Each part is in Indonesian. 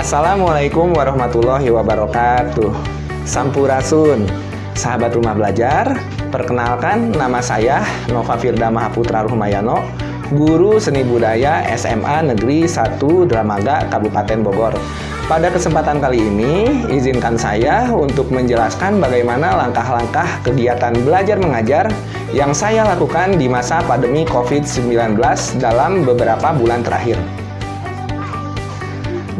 Assalamualaikum warahmatullahi wabarakatuh. Sampurasun, sahabat rumah belajar. Perkenalkan, nama saya Nova Firda Mahaputra Ruhmayano, guru seni budaya SMA Negeri 1 Dramaga Kabupaten Bogor. Pada kesempatan kali ini, izinkan saya untuk menjelaskan bagaimana langkah-langkah kegiatan belajar mengajar yang saya lakukan di masa pandemi COVID-19 dalam beberapa bulan terakhir.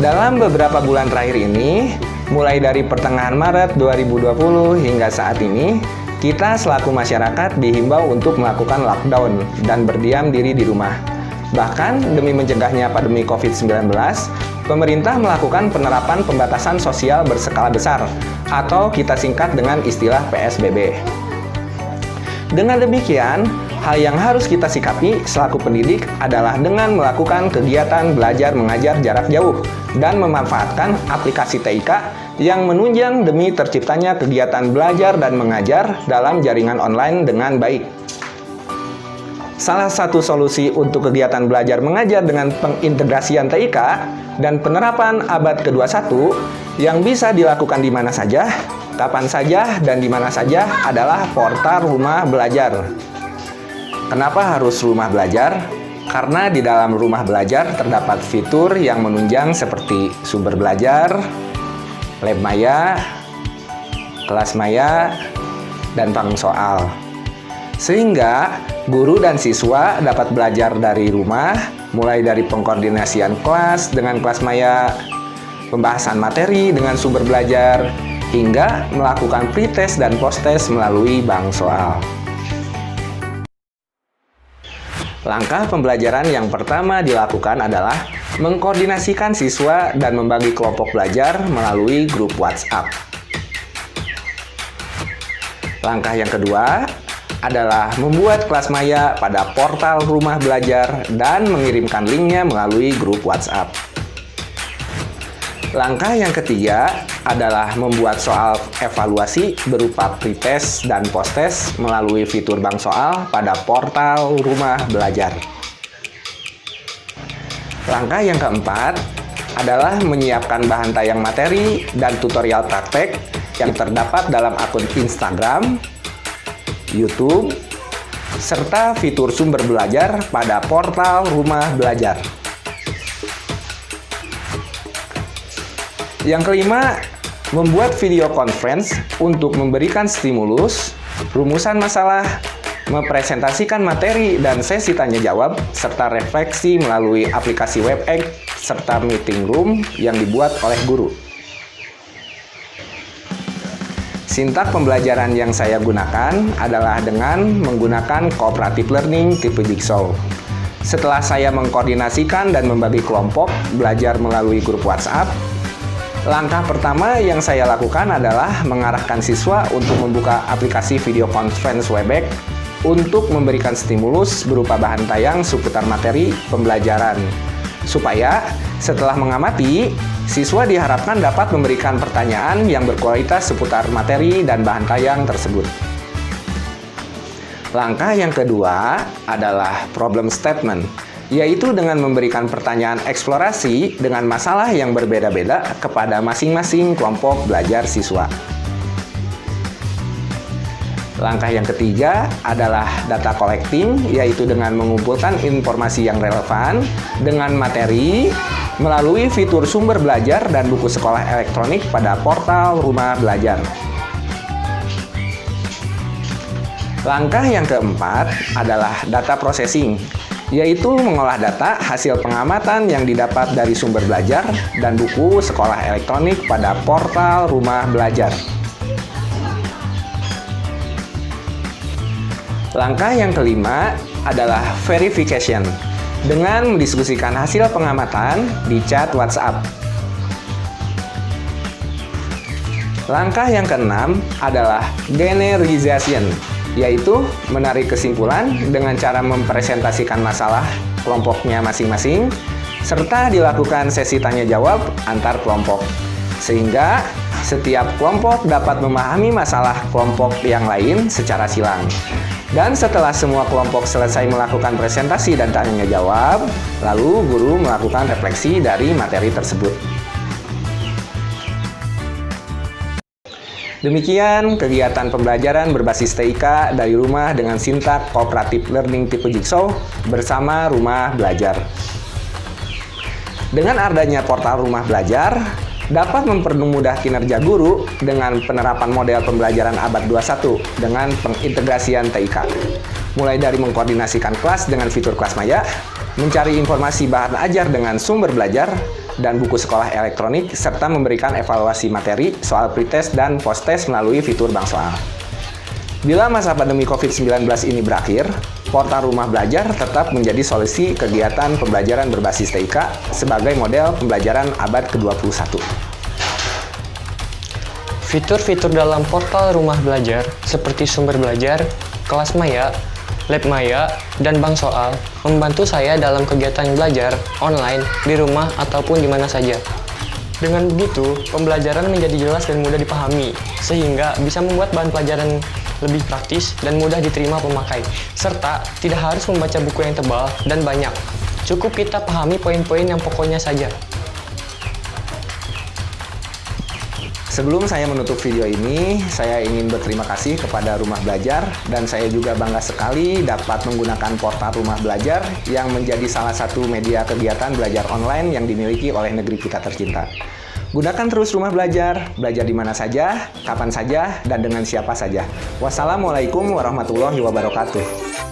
Dalam beberapa bulan terakhir ini, mulai dari pertengahan Maret 2020 hingga saat ini, kita selaku masyarakat dihimbau untuk melakukan lockdown dan berdiam diri di rumah. Bahkan demi mencegahnya pandemi COVID-19, pemerintah melakukan penerapan pembatasan sosial berskala besar atau kita singkat dengan istilah PSBB. Dengan demikian, hal yang harus kita sikapi selaku pendidik adalah dengan melakukan kegiatan belajar mengajar jarak jauh dan memanfaatkan aplikasi TIK yang menunjang demi terciptanya kegiatan belajar dan mengajar dalam jaringan online dengan baik. Salah satu solusi untuk kegiatan belajar mengajar dengan pengintegrasian TIK dan penerapan abad ke-21 yang bisa dilakukan di mana saja, kapan saja, dan di mana saja adalah portal rumah belajar. Kenapa harus rumah belajar? Karena di dalam rumah belajar terdapat fitur yang menunjang seperti sumber belajar, lab maya, kelas maya, dan bank soal. Sehingga guru dan siswa dapat belajar dari rumah, mulai dari pengkoordinasian kelas dengan kelas maya, pembahasan materi dengan sumber belajar, hingga melakukan pretest dan posttest melalui bank soal. Langkah pembelajaran yang pertama dilakukan adalah mengkoordinasikan siswa dan membagi kelompok belajar melalui grup WhatsApp. Langkah yang kedua adalah membuat kelas maya pada portal rumah belajar dan mengirimkan linknya melalui grup WhatsApp. Langkah yang ketiga adalah membuat soal evaluasi berupa pretest dan posttest melalui fitur bank soal pada portal rumah belajar. Langkah yang keempat adalah menyiapkan bahan tayang materi dan tutorial praktek yang terdapat dalam akun Instagram, YouTube, serta fitur sumber belajar pada portal rumah belajar. Yang kelima, membuat video conference untuk memberikan stimulus, rumusan masalah, mempresentasikan materi dan sesi tanya jawab, serta refleksi melalui aplikasi WebEx serta meeting room yang dibuat oleh guru. Sintak pembelajaran yang saya gunakan adalah dengan menggunakan cooperative learning tipe Jigsaw. Setelah saya mengkoordinasikan dan membagi kelompok belajar melalui grup WhatsApp, langkah pertama yang saya lakukan adalah mengarahkan siswa untuk membuka aplikasi video conference WebEx untuk memberikan stimulus berupa bahan tayang seputar materi pembelajaran. Supaya setelah mengamati, siswa diharapkan dapat memberikan pertanyaan yang berkualitas seputar materi dan bahan tayang tersebut. Langkah yang kedua adalah problem statement, yaitu dengan memberikan pertanyaan eksplorasi dengan masalah yang berbeda-beda kepada masing-masing kelompok belajar siswa. Langkah yang ketiga adalah data collecting, yaitu dengan mengumpulkan informasi yang relevan dengan materi melalui fitur sumber belajar dan buku sekolah elektronik pada portal rumah belajar. Langkah yang keempat adalah data processing, yaitu mengolah data hasil pengamatan yang didapat dari sumber belajar dan buku sekolah elektronik pada portal rumah belajar. Langkah yang kelima adalah verification, dengan mendiskusikan hasil pengamatan di chat WhatsApp. Langkah yang keenam adalah generalization, yaitu menarik kesimpulan dengan cara mempresentasikan masalah kelompoknya masing-masing, serta dilakukan sesi tanya jawab antar kelompok, sehingga setiap kelompok dapat memahami masalah kelompok yang lain secara silang. Dan setelah semua kelompok selesai melakukan presentasi dan tanya jawab, lalu guru melakukan refleksi dari materi tersebut. Demikian kegiatan pembelajaran berbasis TIK dari rumah dengan sintak Cooperative Learning tipe Jigsaw bersama Rumah Belajar. Dengan adanya portal Rumah Belajar, dapat mempermudah kinerja guru dengan penerapan model pembelajaran abad 21 dengan pengintegrasian TIK. Mulai dari mengkoordinasikan kelas dengan fitur kelas maya, mencari informasi bahan ajar dengan sumber belajar, dan buku sekolah elektronik, serta memberikan evaluasi materi, soal pretest dan post-test melalui fitur bank soal. Bila masa pandemi COVID-19 ini berakhir, portal Rumah Belajar tetap menjadi solusi kegiatan pembelajaran berbasis TIK sebagai model pembelajaran abad ke-21. Fitur-fitur dalam portal Rumah Belajar seperti sumber belajar, kelas maya, lab maya, dan bank soal membantu saya dalam kegiatan belajar online di rumah ataupun di mana saja. Dengan begitu, pembelajaran menjadi jelas dan mudah dipahami, sehingga bisa membuat bahan pelajaran lebih praktis dan mudah diterima pemakai, serta tidak harus membaca buku yang tebal dan banyak. Cukup kita pahami poin-poin yang pokoknya saja. Sebelum saya menutup video ini, saya ingin berterima kasih kepada Rumah Belajar, dan saya juga bangga sekali dapat menggunakan portal Rumah Belajar yang menjadi salah satu media kegiatan belajar online yang dimiliki oleh negeri kita tercinta. Gunakan terus Rumah Belajar, belajar di mana saja, kapan saja, dan dengan siapa saja. Wassalamualaikum warahmatullahi wabarakatuh.